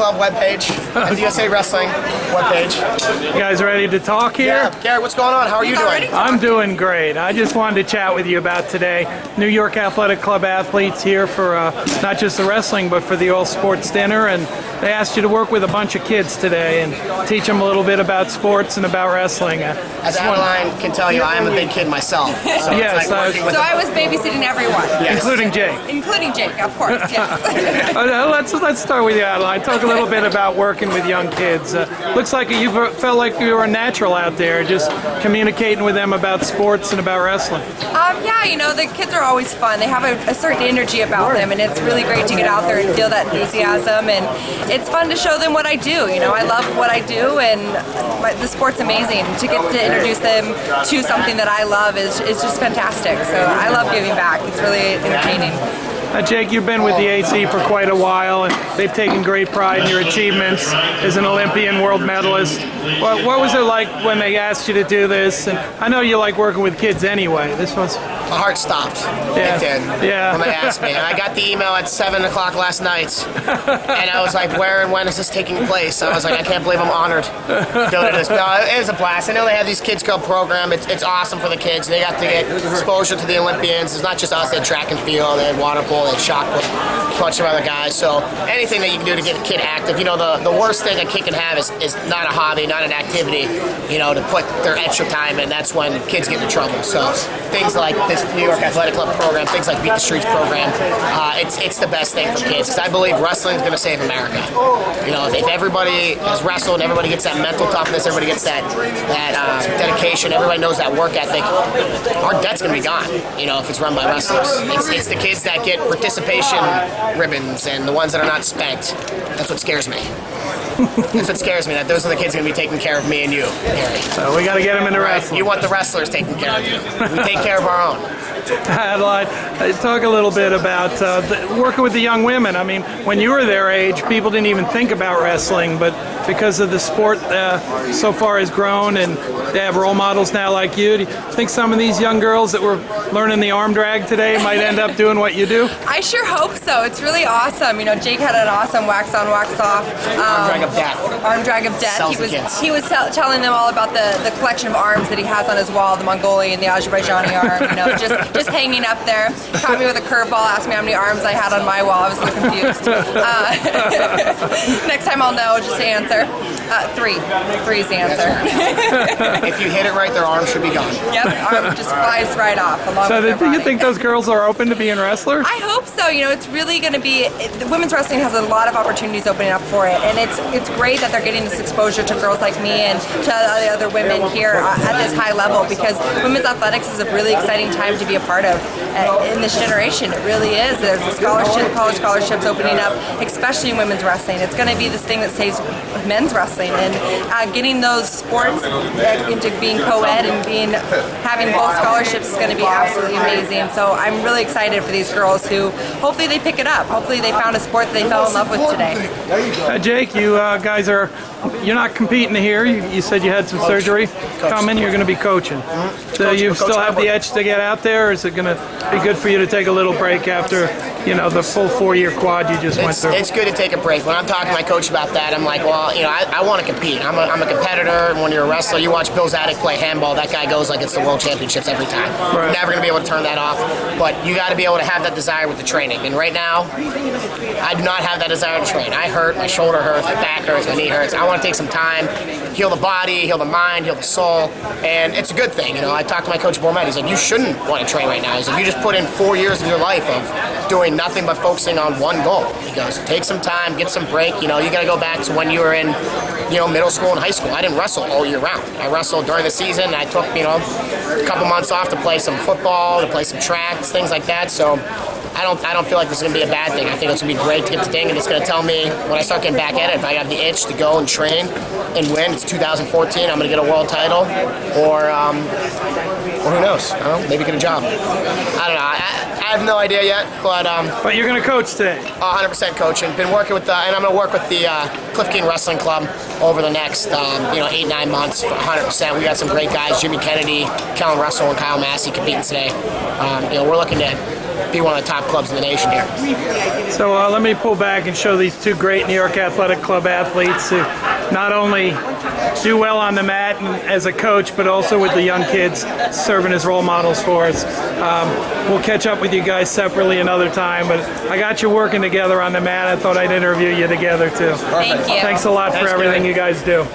Club webpage and USA Wrestling webpage. You guys ready to talk here? Yeah, Gary, what's going on? How are you doing? I'm doing great. I just wanted to chat with you about today. New York Athletic Club athletes here for not just the wrestling, but for the all sports dinner, and they asked you to work with a bunch of kids today and teach them a little bit about sports and about wrestling. As Adeline can tell you, I am a big kid myself. So yes, so I was babysitting everyone. Yes. Including Jake. Including Jake, of course, yes. Let's start with you, Adeline. Talk a little bit about working with young kids. Looks like you felt like you were a natural out there, just communicating with them about sports and about wrestling. Yeah, you know, the kids are always fun. They have a certain energy about them, and it's really great to get out there and feel that enthusiasm, and it's fun to show them what I do. You know, I love what I do, and the sport's amazing. To get to introduce them to something that I love is just fantastic. So I love giving back. It's really entertaining. Jake, you've been with the AC for quite a while, and they've taken great pride in your achievements as an Olympian world medalist. What was it like when they asked you to do this? And I know you like working with kids anyway. This was... My heart stopped. Yeah. It did. Yeah. When they asked me. And I got the email at 7 o'clock last night, and I was like, where and when is this taking place? I was like, I can't believe I'm honored to do this. No, it was a blast. I know they have these Kids Club program. It's awesome for the kids. They got to get exposure to the Olympians. It's not just us. They had track and field, they had water polo, they had shot put, a bunch of other guys. So anything that you can do to get a kid active. You know, the worst thing a kid can have is not a hobby, not an activity, you know, to put their extra time in. That's when kids get into trouble. So things like this New York Athletic Club program, things like Beat the Streets program, it's the best thing for kids, because I believe wrestling is going to save America. You know, if everybody has wrestled, and everybody gets that mental toughness, everybody gets that dedication, everybody knows that work ethic, our debt's going to be gone, you know, if it's run by wrestlers. It's the kids that get participation ribbons and the ones that are not spent. That's what scares me. That's what scares me, that those are the kids going to be taking care of me and you, Gary. So we got to get them into wrestling. You want the wrestlers taking care of you. We take care of our own. Adeline, talk a little bit about working with the young women. I mean, when you were their age, people didn't even think about wrestling, but because of the sport so far has grown and they have role models now like you, do you think some of these young girls that were learning the arm drag today might end up doing what you do? I sure hope so. It's really awesome. You know, Jake had an awesome wax on, wax off. Arm drag of death. Arm drag of death. He was telling them all about the collection of arms that he has on his wall, the Mongolian, the Azerbaijani arm, you know, just hanging up there. Caught me with a curveball, asked me how many arms I had on my wall. I was a little confused. Next time I'll know, just to answer. Three. Three's the answer. If you hit it right, their arm should be gone. Yep, arm just flies right off. So do you think those girls are open to being wrestlers? I hope so. You know, it's really going to be, the women's wrestling has a lot of opportunities opening up for it, and it's great that they're getting this exposure to girls like me and to the other women here at this high level, because women's athletics is a really exciting time to be a part of in this generation. It really is. There's college scholarships opening up, especially in women's wrestling. It's going to be this thing that saves men's wrestling, and getting those sports into being co-ed and having both scholarships is going to be absolutely amazing. So I'm really excited for these girls who hopefully they pick it up. Hopefully they found a sport that they fell in love with today. Jake, you guys you're not competing here. You said you had some surgery coming. You're going to be coaching. So you still have the edge to get out there, or is it going to be good for you to take a little break after, you know, the full 4-year quad you just went through? It's good to take a break. When I'm talking to my coach about that, I'm like, well, you know, I want to compete. I'm a competitor, and when you're a wrestler, you watch Bill Zadek play handball. That guy goes like it's the world championships every time. Right. You're never going to be able to turn that off, but you got to be able to have that desire with the training. And right now, I do not have that desire to train. I hurt, my shoulder hurts, my back hurts, my knee hurts. I want to take some time, heal the body, heal the mind, heal the soul, and it's a good thing. You know, I talked to my coach Bormet. He's like, you shouldn't want to train right now. He's like, you just put in 4 years of your life of doing nothing but focusing on one goal. He goes, take some time, get some break. You know, you got to go back to when you were in, you know, middle school and high school. I didn't wrestle all year round. I wrestled during the season. I took, you know, a couple months off to play some football, to play some tracks, things like that. So I don't feel like this is going to be a bad thing. I think it's going to be great to get the thing, and it's going to tell me when I start getting back at it, if I have the itch to go and train and win. It's 2014. I'm going to get a world title, or who knows? I don't know, maybe get a job. I don't know. I have no idea yet, but you're going to coach today. 100% coaching. Been working with and I'm going to work with the Cliff King Wrestling Club over the next 8-9 months. 100%. We got some great guys: Jimmy Kennedy, Kellen Russell, and Kyle Massey competing today. You know, we're looking to be one of the top clubs in the nation here. So let me pull back and show these two great New York Athletic Club athletes who not only do well on the mat and as a coach, but also with the young kids serving as role models for us. We'll catch up with you guys separately another time, but I got you working together on the mat. I thought I'd interview you together too. Thank you. Thanks a lot for everything you guys do.